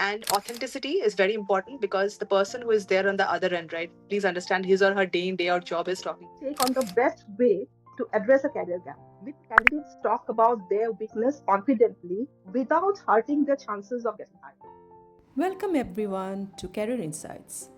And authenticity is very important because the person who is there on the other end, right? Please understand his or her day in, day out job is talking. Take on the best way to address a career gap. With candidates talk about their weakness confidently without hurting their chances of getting hired. Welcome everyone to Career Insights.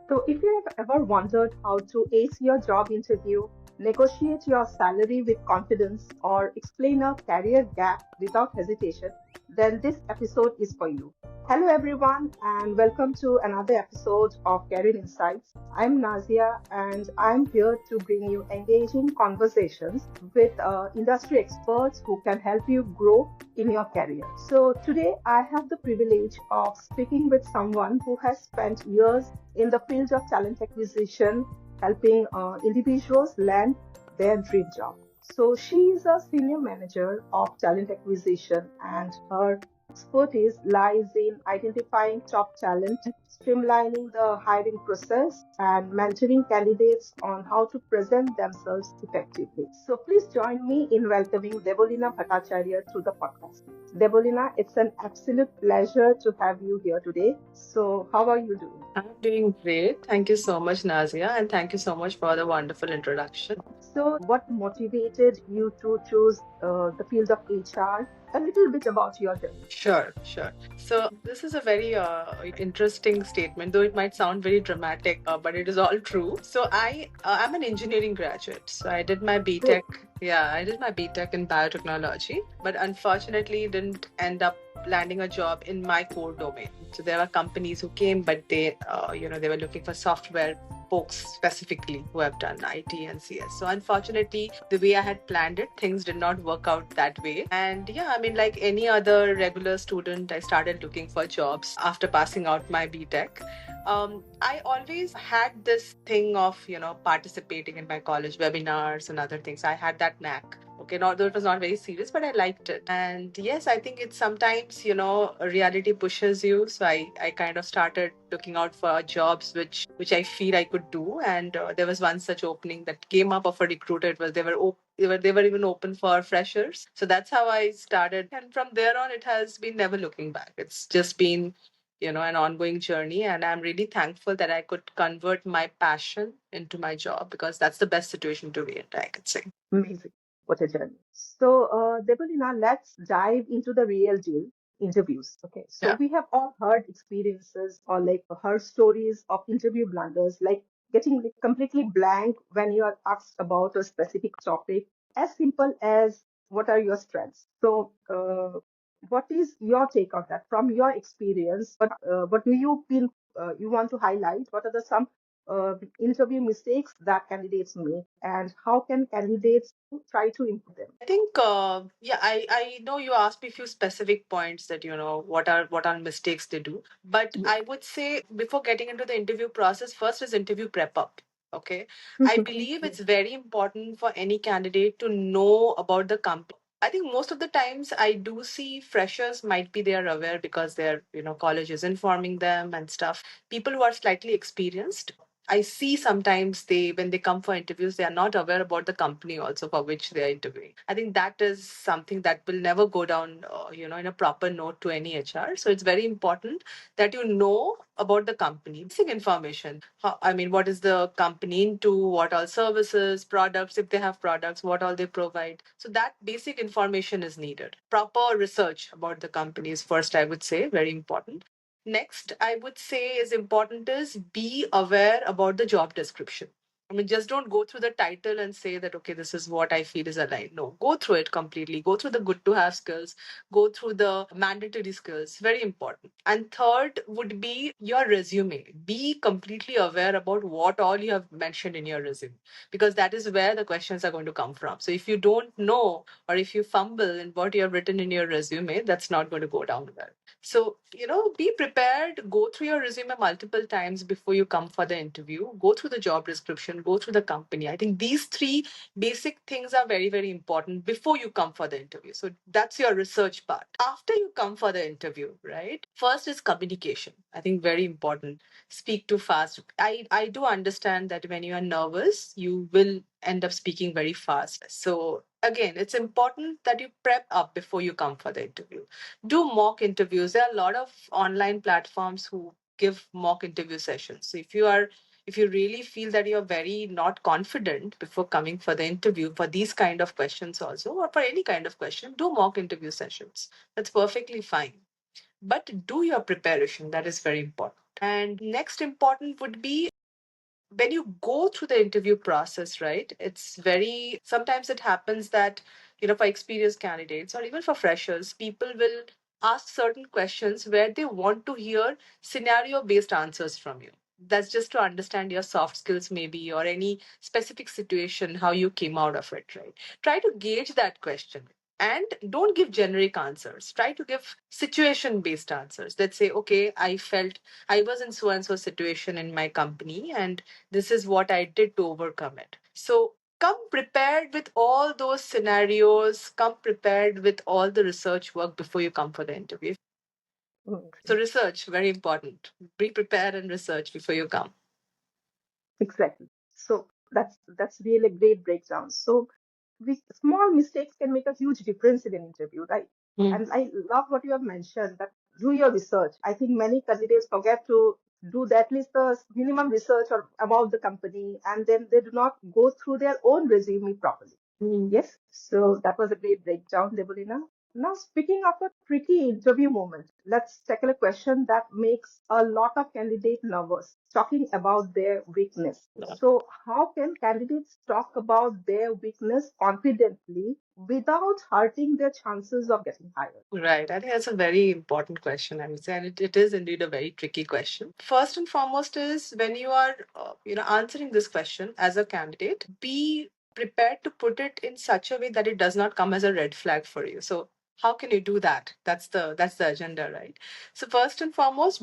So, if you have ever wondered how to ace your job interview, negotiate your salary with confidence, or explain a career gap without hesitation, then this episode is for you. Hello, everyone, and welcome to another episode of Career Insights. I'm Nazia, and I'm here to bring you engaging conversations with industry experts who can help you grow in your career. So, today I have the privilege of speaking with someone who has spent years in the field of talent acquisition, helping individuals land their dream job. So she is a senior manager of talent acquisition, and her expertise lies in identifying top talent, streamlining the hiring process, and mentoring candidates on how to present themselves effectively. So please join me in welcoming Debolina Bhattacharya to the podcast. Debolina, it's an absolute pleasure to have you here today. So, how are you doing? I'm doing great. Thank you so much, Nazia, and thank you so much for the wonderful introduction. So, what motivated you to choose the field of HR? A little bit about your journey. Sure, sure. So this is a very interesting statement, though it might sound very dramatic, but it is all true. So I'm an engineering graduate. So I did my BTech. Great. Yeah, I did my BTech in biotechnology, but unfortunately didn't end up landing a job in my core domain. So there were companies who came, but they were looking for software folks specifically who have done IT and CS. So unfortunately, the way I had planned it, things did not work out that way. And yeah, I mean, like any other regular student, I started looking for jobs after passing out my BTech. I always had this thing of, participating in my college webinars and other things. I had that knack. Okay, not though it was not very serious, but I liked it. And yes, I think it's sometimes, reality pushes you. So I kind of started looking out for jobs which I feel I could do. And there was one such opening that came up of a recruiter. It was they were even open for freshers. So that's how I started. And from there on, it has been never looking back. It's just been an ongoing journey, and I'm really thankful that I could convert my passion into my job because that's the best situation to be in, I could say. Amazing. What a journey. So, Debolina, let's dive into the real deal interviews. Okay. So, Yeah. we have all heard experiences or like heard stories of interview blunders, like getting like, completely blank when you are asked about a specific topic, as simple as what are your strengths. So, what is your take on that from your experience? What do you feel you want to highlight? What are the some interview mistakes that candidates make, and how can candidates try to improve them? I think, yeah, I know you asked me a few specific points that, what are mistakes they do. But Yeah. I would say before getting into the interview process, first is interview prep up. Okay. I believe it's very important for any candidate to know about the company. I think most of the times I do see freshers might be they are aware because their, college is informing them and stuff. People who are slightly experienced, I see sometimes they when they come for interviews, they are not aware about the company also for which they are interviewing. I think that is something that will never go down, in a proper note to any HR. So it's very important that you know about the company, basic information. I mean, what is the company into? What all services, products, if they have products, what all they provide. So that basic information is needed. Proper research about the company is first, I would say, very important. Next, I would say is important is be aware about the job description. I mean, just don't go through the title and say that, okay, this is what I feel is aligned. No, go through it completely. Go through the good to have skills, go through the mandatory skills. Very important. And third would be your resume. Be completely aware about what all you have mentioned in your resume, because that is where the questions are going to come from. So if you don't know or if you fumble in what you have written in your resume, that's not going to go down well. So, be prepared, go through your resume multiple times before you come for the interview, go through the job description, go through the company. I think these three basic things are very, very important before you come for the interview. So, that's your research part. After you come for the interview, right? First is communication. I think very important. Speak too fast. I do understand that when you are nervous, you will end up speaking very fast. So, again, it's important that you prep up before you come for the interview. Do mock interviews. There are a lot of online platforms who give mock interview sessions. So if you really feel that you're very not confident before coming for the interview for these kind of questions also, or for any kind of question, do mock interview sessions. That's perfectly fine. But do your preparation. That is very important. And next important would be when you go through the interview process, right? It's very, sometimes it happens that, for experienced candidates or even for freshers, people will ask certain questions where they want to hear scenario based answers from you. That's just to understand your soft skills, maybe, or any specific situation, how you came out of it, right? Try to gauge that question. And don't give generic answers. Try to give situation based answers. Let's say, okay, I was in so and so situation in my company, and this is what I did to overcome it. So come prepared with all those scenarios, come prepared with all the research work before you come for the interview. So, Mm. research, very important. Be prepared and research before you come. Exactly. So that's really a great breakdown. So we small mistakes can make a huge difference in an interview, right? Mm. And I love what you have mentioned that do your research. I think many candidates forget to do the, at least the minimum research or about the company, and then they do not go through their own resume properly. Mm. Yes, so that was a great breakdown, Debolina. Now, speaking of a tricky interview moment, let's tackle a question that makes a lot of candidates nervous, talking about their weakness. So, how can candidates talk about their weakness confidently without hurting their chances of getting hired? Right. I think that's a very important question, I would say, and it is indeed a very tricky question. First and foremost is when you are, answering this question as a candidate, be prepared to put it in such a way that it does not come as a red flag for you. So how can you do that? That's the agenda, right? So first and foremost,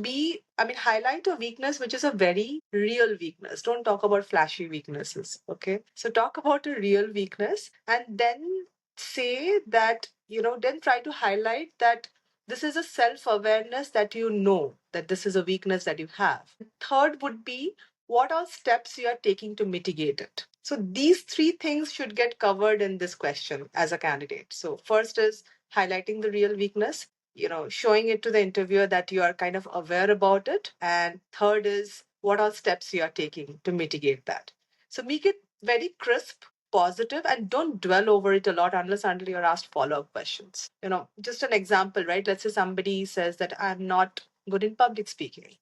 highlight a weakness which is a very real weakness. Don't talk about flashy weaknesses. Okay. So talk about a real weakness and then say that, then try to highlight that this is a self awareness that you know that this is a weakness that you have. Third would be what are steps you are taking to mitigate it. So these three things should get covered in this question as a candidate. So first is highlighting the real weakness, showing it to the interviewer that you are kind of aware about it. And third is what are steps you are taking to mitigate that. So make it very crisp, positive, and don't dwell over it a lot unless until you're asked follow-up questions. Just an example, right? Let's say somebody says that I'm not good in public speaking.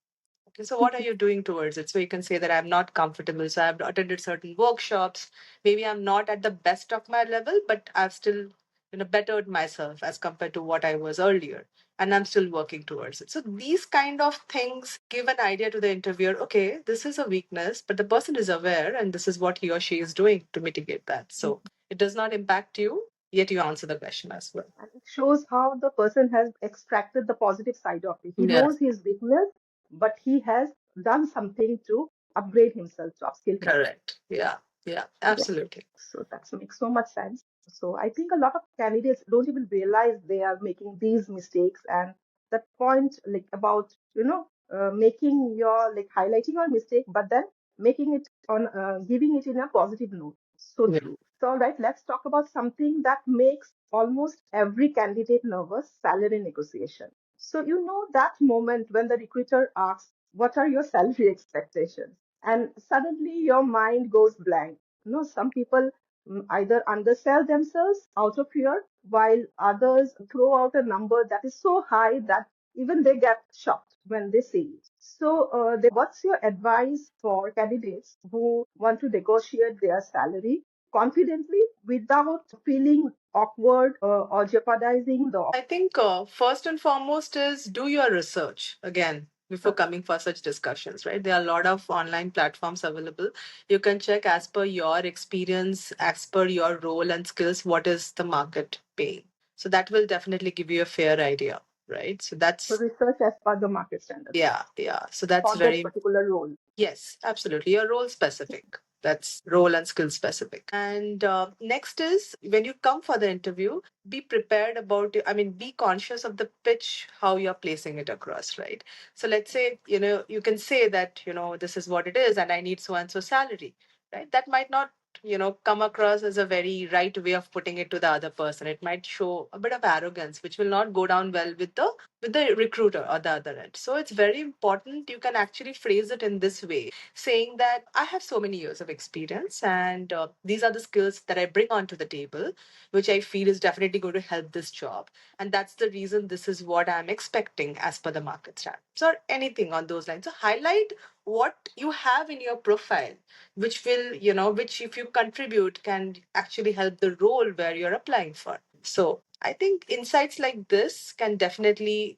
Okay, so what are you doing towards it? So you can say that I'm not comfortable. So I've attended certain workshops. Maybe I'm not at the best of my level, but I've still, bettered myself as compared to what I was earlier. And I'm still working towards it. So these kind of things give an idea to the interviewer. Okay, this is a weakness, but the person is aware, and this is what he or she is doing to mitigate that. So it does not impact you, yet you answer the question as well. And it shows how the person has extracted the positive side of it. He Yeah, knows his weakness, but he has done something to upgrade himself, to upskill himself. correct. Yeah, yeah, Yes. absolutely. So that makes so much sense. So I think a lot of candidates don't even realize they are making these mistakes. And that point, like about, making your, like highlighting your mistake, but then making it on, giving it in a positive note. So Yeah. true. So, all right, let's talk about something that makes almost every candidate nervous, salary negotiation. So, that moment when the recruiter asks, what are your salary expectations? And suddenly your mind goes blank. Some people either undersell themselves out of fear, while others throw out a number that is so high that even they get shocked when they see it. So, what's your advice for candidates who want to negotiate their salary confidently without feeling awkward or jeopardizing the I think first and foremost is do your research again before coming for such discussions, right? There are a lot of online platforms available. You can check as per your experience, as per your role and skills, what is the market paying. So that will definitely give you a fair idea, right? So so that's, research as per the market standards yeah, yeah. So that's for that very, particular role. yes, absolutely. Your role specific. That's role and skill specific. And next is when you come for the interview, be prepared about it. Be conscious of the pitch, how you're placing it across, right? So let's say, you can say that, this is what it is and I need so and so salary, right? That might not come across as a very right way of putting it to the other person. It might show a bit of arrogance, which will not go down well with the recruiter or the other end. So it's very important you can actually phrase it in this way, saying that I have so many years of experience, and these are the skills that I bring onto the table, which I feel is definitely going to help this job. And that's the reason this is what I'm expecting as per the market standards, or anything on those lines. So highlight what you have in your profile, which will, which if you contribute can actually help the role where you're applying for. So I think insights like this can definitely,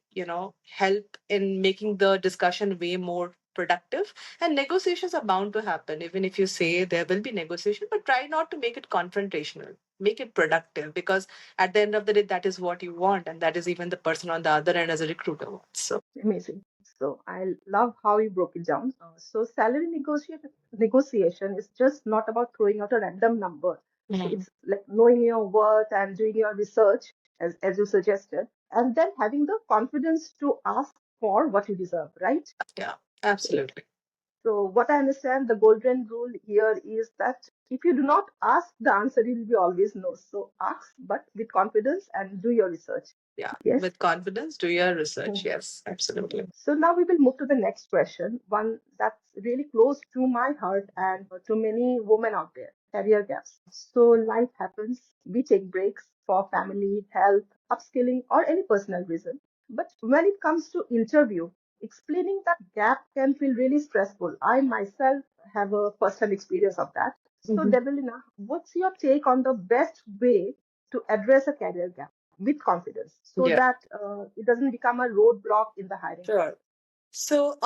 help in making the discussion way more productive. And negotiations are bound to happen. Even if you say there will be negotiation, but try not to make it confrontational. Make it productive, because at the end of the day, that is what you want. And that is even the person on the other end as a recruiter wants. So Amazing. So I love how you broke it down. So salary negotiation is just not about throwing out a random number. So Mhm. it's like knowing your worth and doing your research, as you suggested, and then having the confidence to ask for what you deserve, right? Yeah, absolutely. So what I understand, the golden rule here is that if you do not ask, the answer will be always no. So ask, but with confidence and do your research. Yeah, Yes. with confidence, do your research. Yes, absolutely. So now we will move to the next question, one that's really close to my heart and to many women out there, career gaps. So life happens, we take breaks for family, health, upskilling, or any personal reason. But when it comes to interview, explaining that gap can feel really stressful. I myself have a personal experience of that. So Mhm. Debolina, what's your take on the best way to address a career gap with confidence so Yeah, that it doesn't become a roadblock in the hiring sure. process? So,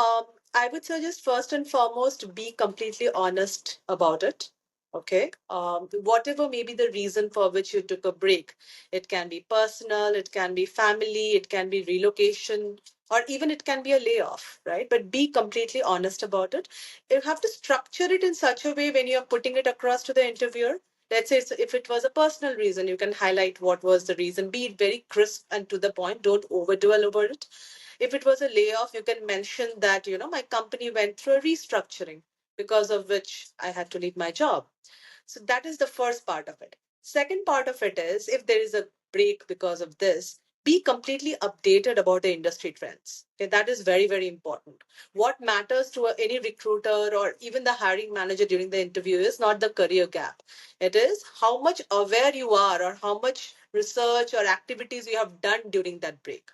I would suggest first and foremost be completely honest about it. Okay. Whatever may be the reason for which you took a break, it can be personal, it can be family, it can be relocation, or even it can be a layoff, right? But be completely honest about it. You have to structure it in such a way when you're putting it across to the interviewer. Let's say if it was a personal reason, you can highlight what was the reason. Be it very crisp and to the point. Don't overdwell over it. If it was a layoff, you can mention that, my company went through a restructuring, because of which I had to leave my job. So that is the first part of it. Second part of it is, if there is a break because of this, be completely updated about the industry trends. Okay, that is very, very important. What matters to any recruiter or even the hiring manager during the interview is not the career gap. It is how much aware you are, or how much research or activities you have done during that break.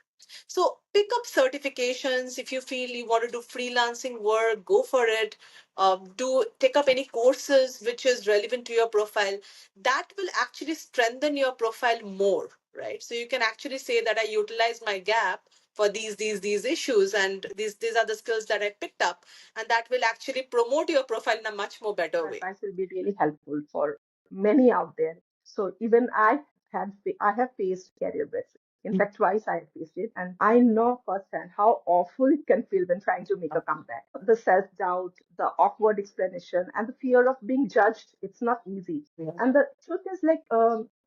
So pick up certifications. If you feel you want to do freelancing work, go for it. Do take up any courses which is relevant to your profile. That will actually strengthen your profile more, right? So you can actually say that I utilized my gap for these issues, and these are the skills that I picked up, and that will actually promote your profile in a much more better Your way. advice will be really helpful for many out there. So even I have faced career breaks. In fact, twice I have faced it, and I know firsthand how awful it can feel when trying to make a comeback. The self-doubt, the awkward explanation, and the fear of being judged, it's not easy. Yeah. And the truth is, like,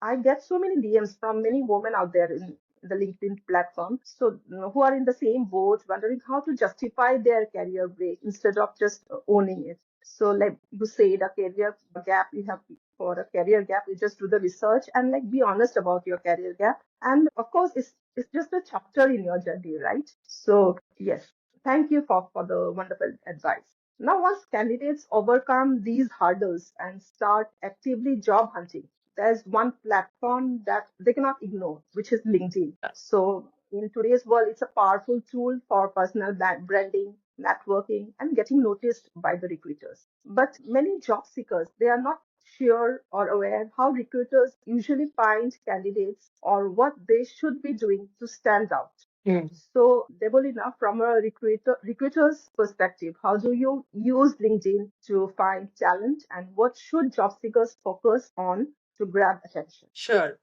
I get so many DMs from many women out there in the LinkedIn platform, so who are in the same boat, wondering how to justify their career break instead of just owning it. So, like you said, a career gap, you have for a career gap, you just do the research and like be honest about your career gap. And of course, it's just a chapter in your journey, right? So, yes, thank you for the wonderful advice. Now, once candidates overcome these hurdles and start actively job hunting, there's one platform that they cannot ignore, which is LinkedIn. So, in today's world, it's a powerful tool for personal branding, networking, and getting noticed by the recruiters. But many job seekers, they are not sure or aware how recruiters usually find candidates or what they should be doing to stand out. Mm. So, Debolina, from a recruiter's perspective, how do you use LinkedIn to find talent and what should job seekers focus on to grab attention? Sure.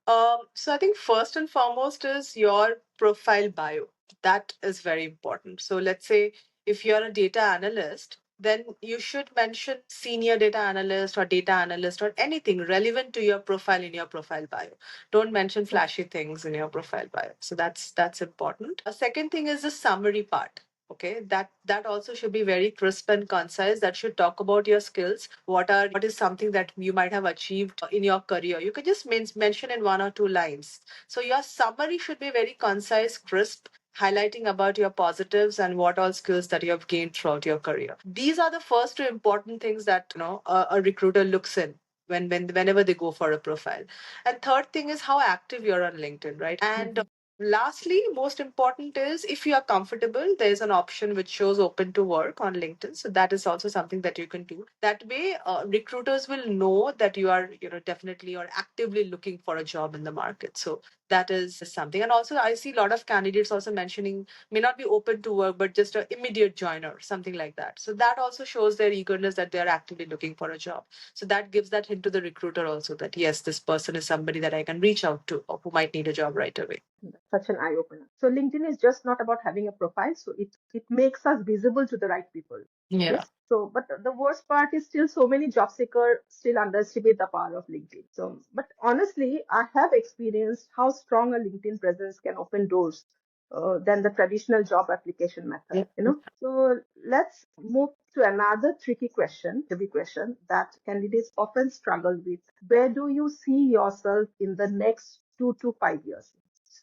So I think first and foremost is your profile bio. That is very important. So let's say if you're a data analyst, then you should mention senior data analyst or data analyst or anything relevant to your profile in your profile bio. Don't mention flashy things in your profile bio. So that's important. A second thing is the summary part. Okay, that also should be very crisp and concise. That should talk about your skills. What is something that you might have achieved in your career? You can just mention in 1 or 2 lines. So your summary should be very concise, crisp, highlighting about your positives and what all skills that you have gained throughout your career. These are the first two important things that a recruiter looks in whenever they go for a profile. And third thing is how active you're on LinkedIn, right? And lastly, most important is if you are comfortable, there's an option which shows open to work on LinkedIn. So that is also something that you can do. That way, recruiters will know that you are, definitely or actively looking for a job in the market. So that is something. And also, I see a lot of candidates also mentioning may not be open to work, but just an immediate joiner, something like that. So that also shows their eagerness that they are actively looking for a job. So that gives that hint to the recruiter also that yes, this person is somebody that I can reach out to or who might need a job right away. Such an eye opener. So LinkedIn is just not about having a profile, so it makes us visible to the right people. Yeah. Yes. So, but the worst part is still so many job seekers still underestimate the power of LinkedIn. So, but honestly, I have experienced how strong a LinkedIn presence can open doors than the traditional job application method. Yeah. So let's move to another tricky question, heavy question that candidates often struggle with. Where do you see yourself in the next 2 to 5 years?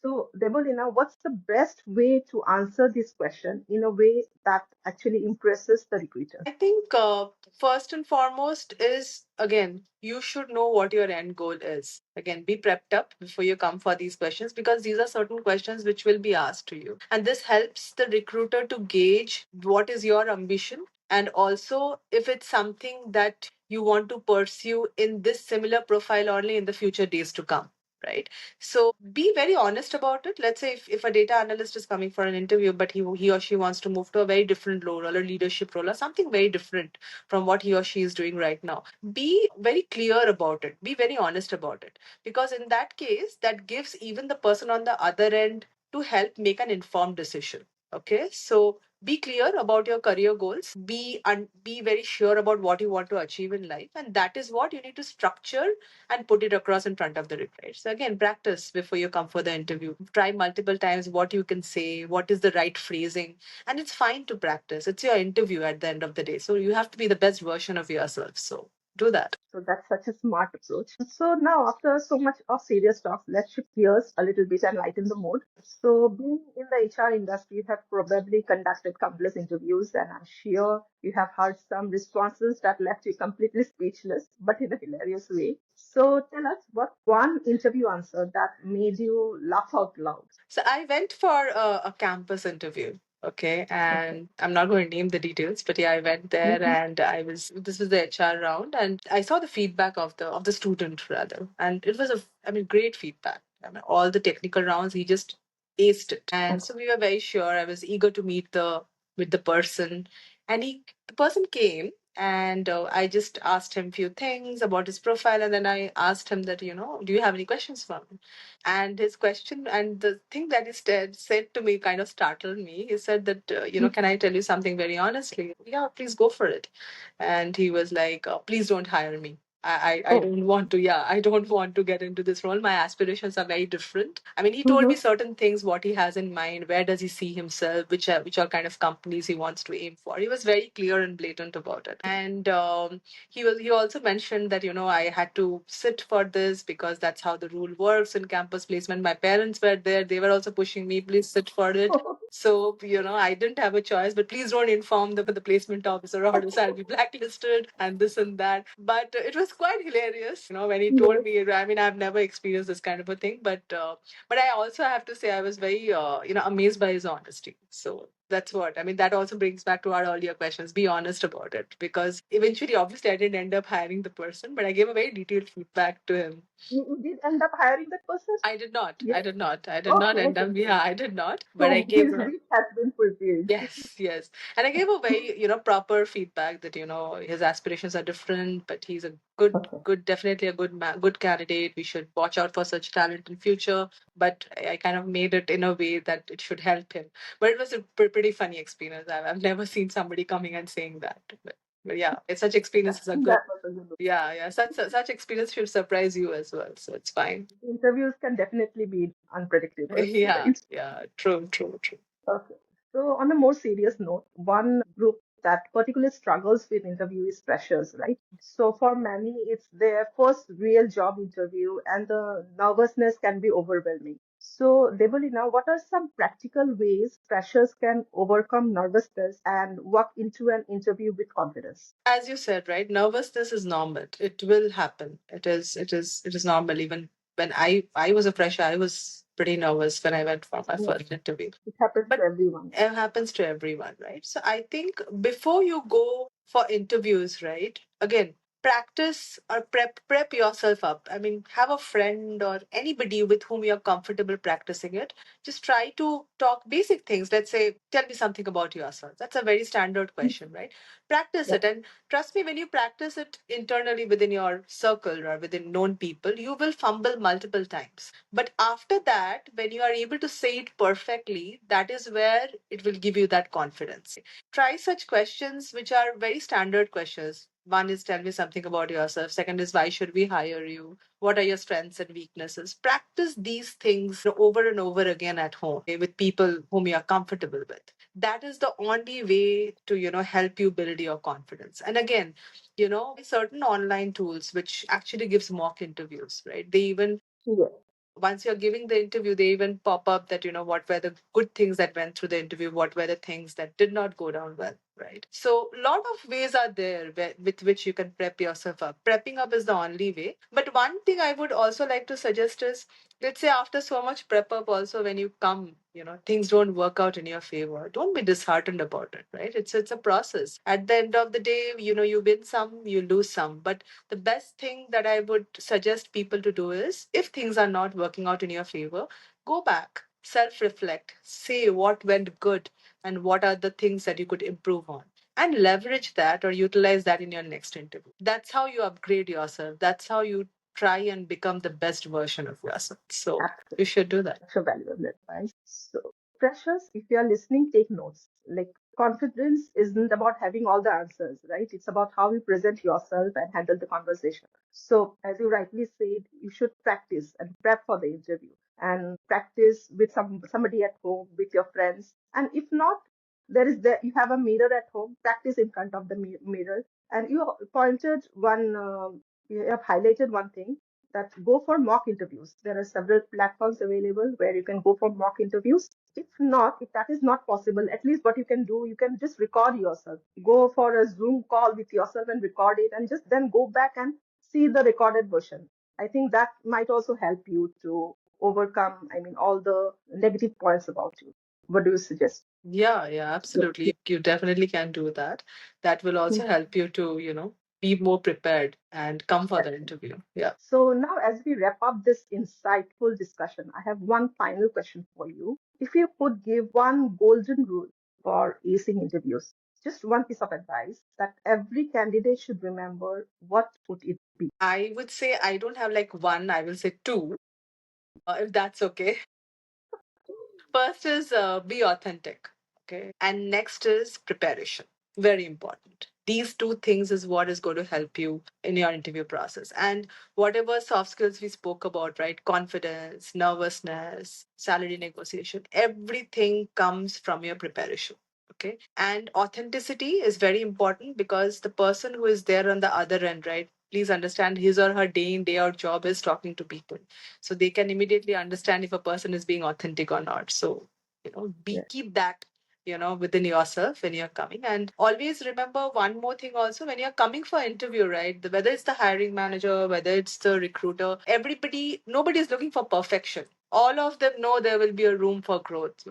So, Debolina, what's the best way to answer this question in a way that actually impresses the recruiter? I think first and foremost is again, you should know what your end goal is. Again, be prepped up before you come for these questions because these are certain questions which will be asked to you. And this helps the recruiter to gauge what is your ambition and also if it's something that you want to pursue in this similar profile only in the future days to come. Right. So be very honest about it. Let's say if a data analyst is coming for an interview, but he or she wants to move to a very different role or a leadership role or something very different from what he or she is doing right now, be very clear about it. Be very honest about it. Because in that case, that gives even the person on the other end to help make an informed decision. Okay. So be clear about your career goals, be very sure about what you want to achieve in life, and that is what you need to structure and put it across in front of the recruiter. So again, practice before you come for the interview. Try multiple times what you can say, what is the right phrasing, and it's fine to practice. It's your interview at the end of the day, so you have to be the best version of yourself. So do that. So that's such a smart approach. So now, after so much of serious talk, let's shift gears a little bit and lighten the mood. So, being in the HR industry, you have probably conducted countless interviews, and I'm sure you have heard some responses that left you completely speechless, but in a hilarious way. So, tell us what one interview answer that made you laugh out loud. So I went for a campus interview. Okay, Okay. and I'm not going to name the details, but yeah, I went there Mhm. and this was the HR round, and I saw the feedback of the student rather, and it was I mean, great feedback. I mean, all the technical rounds, he just aced it, and so we were very sure. I was eager to meet the person, and the person came, and I just asked him few things about his profile, and then I asked him that do you have any questions for me? And his question and the thing that he said to me kind of startled me. He said that, can I tell you something very honestly? Yeah, please go for it. And he was like, please don't hire me. I Oh. don't want to, yeah, I don't want to get into this role. My aspirations are very different. I mean, he told me Mhm. certain things, what he has in mind, where does he see himself, which are kind of companies he wants to aim for. He was very clear and blatant about it. And he also mentioned that I had to sit for this because that's how the rule works in campus placement. My parents were there, they were also pushing me, please sit for it. So I didn't have a choice, but please don't inform the placement officer or else I'll be blacklisted and this and that. But it was quite hilarious when he told Yes. me. I mean, I've never experienced this kind of a thing, but I also have to say I was very amazed by his honesty. So that's what I mean. That also brings back to our earlier questions. Be honest about it because eventually, obviously, I didn't end up hiring the person, but I gave a very detailed feedback to him. You did end up hiring that person? I did not. I Yes. did not. I did not Okay, end okay, up. good. Yeah, I did not. But I So gave his a wish has been fulfilled. yes, yes. And I gave a very, proper feedback that, his aspirations are different, but he's a Okay. definitely a good candidate. We should watch out for such talent in future. But I kind of made it in a way that it should help him. But it was a pretty funny experience. I've never seen somebody coming and saying that. But yeah, such experiences are good. That was a good one. Yeah, yeah. Such experience should surprise you as well. So it's fine. Interviews can definitely be unpredictable. Yeah, Right? yeah. True, true, true. Okay. So, on a more serious note, one group that particularly struggles with interview is freshers, right? So, for many, it's their first real job interview, and the nervousness can be overwhelming. So, Debolina, what are some practical ways freshers can overcome nervousness and walk into an interview with confidence? As you said, right, nervousness is normal. It will happen. It is normal. Even when I was a fresher, I was pretty nervous when I went for my Yeah, first interview. it happens to But everyone. it happens to everyone, right? So I think before you go for interviews, right, again, practice or prep yourself up. I mean, have a friend or anybody with whom you're comfortable practicing it. Just try to talk basic things. Let's say, tell me something about yourself. That's a very standard question, right? Practice Yeah, it. And trust me, when you practice it internally within your circle or within known people, you will fumble multiple times. But after that, when you are able to say it perfectly, that is where it will give you that confidence. Try such questions which are very standard questions. One is tell me something about yourself. Second is why should we hire you? What are your strengths and weaknesses? Practice these things over and over again at home, okay, with people whom you are comfortable with. That is the only way to, help you build your confidence. And again, certain online tools which actually gives mock interviews, right? They even yeah, once you're giving the interview, they even pop up that, what were the good things that went through the interview, what were the things that did not go down well, right? So, a lot of ways are there with which you can prep yourself up. Prepping up is the only way. But one thing I would also like to suggest is, let's say after so much prep up, also when you come, things don't work out in your favor. Don't be disheartened about it, right? It's a process. At the end of the day, you win some, you lose some. But the best thing that I would suggest people to do is if things are not working out in your favor, go back, self reflect, say what went good and what are the things that you could improve on. And leverage that or utilize that in your next interview. That's how you upgrade yourself. That's how you try and become the best version of yourself. So you absolutely. should do that. Such a valuable advice. So, freshers, if you are listening, take notes. Like, confidence isn't about having all the answers, right? It's about how you present yourself and handle the conversation. So, as you rightly said, you should practice and prep for the interview and practice with somebody at home, with your friends. And if not, you have a mirror at home, practice in front of the mirror. And you have highlighted one thing that go for mock interviews. There are several platforms available where you can go for mock interviews. If not, if that is not possible, at least what you can do, you can just record yourself. Go for a Zoom call with yourself and record it, and just then go back and see the recorded version. I think that might also help you to overcome, all the negative points about you. What do you suggest? Yeah, yeah, Yep. absolutely. You definitely can do that. That will also Mhm. help you to, be more prepared and come for the interview. Yeah. So now, as we wrap up this insightful discussion, I have one final question for you. If you could give one golden rule for acing interviews, just one piece of advice that every candidate should remember, what would it be? I would say I don't have like one, I will say two, if that's okay. First is be authentic. Okay. And next is preparation. Very important. These two things is what is going to help you in your interview process. And whatever soft skills we spoke about, right? Confidence, nervousness, salary negotiation, everything comes from your preparation. Okay. And authenticity is very important because the person who is there on the other end, right? Please understand his or her day in, day out job is talking to people, so they can immediately understand if a person is being authentic or not. So be Yeah, keep that within yourself when you're coming. And always remember one more thing also, when you're coming for interview, right, whether it's the hiring manager, whether it's the recruiter, nobody is looking for perfection. All of them know there will be a room for growth,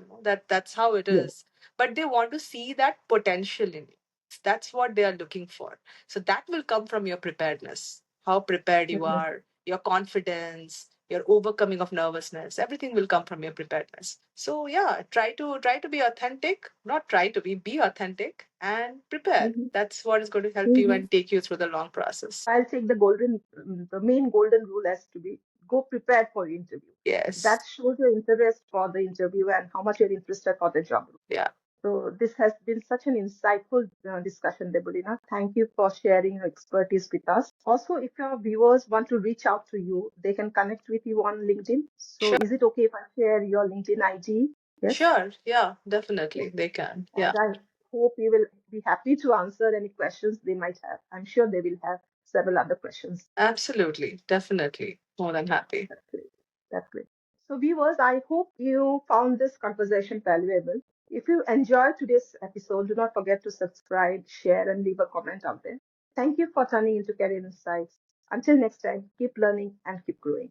that's how it yeah. is. But they want to see that potential in you. That's what they are looking for. So that will come from your preparedness, how prepared you Mhm. are, your confidence, your overcoming of nervousness. Everything will come from your preparedness. So yeah, try to be authentic. Not try to be authentic and prepared. Mhm. That's what is going to help you Mhm. and take you through the long process. I'll take the main golden rule has to be go prepared for the interview. Yes. That shows your interest for the interview and how much you're interested for the job. Yeah. So this has been such an insightful discussion, Debolina. Thank you for sharing your expertise with us. Also, if your viewers want to reach out to you, they can connect with you on LinkedIn. So Sure. is it okay if I share your LinkedIn ID? Yes? Sure. Yeah, definitely. Okay. They can. And Yeah, I hope you will be happy to answer any questions they might have. I'm sure they will have several other questions. absolutely. Definitely. More than happy. That's great. That's great. So, viewers, I hope you found this conversation valuable. If you enjoyed today's episode, do not forget to subscribe, share, and leave a comment out there. Thank you for turning into Career Insights. Until next time, keep learning and keep growing.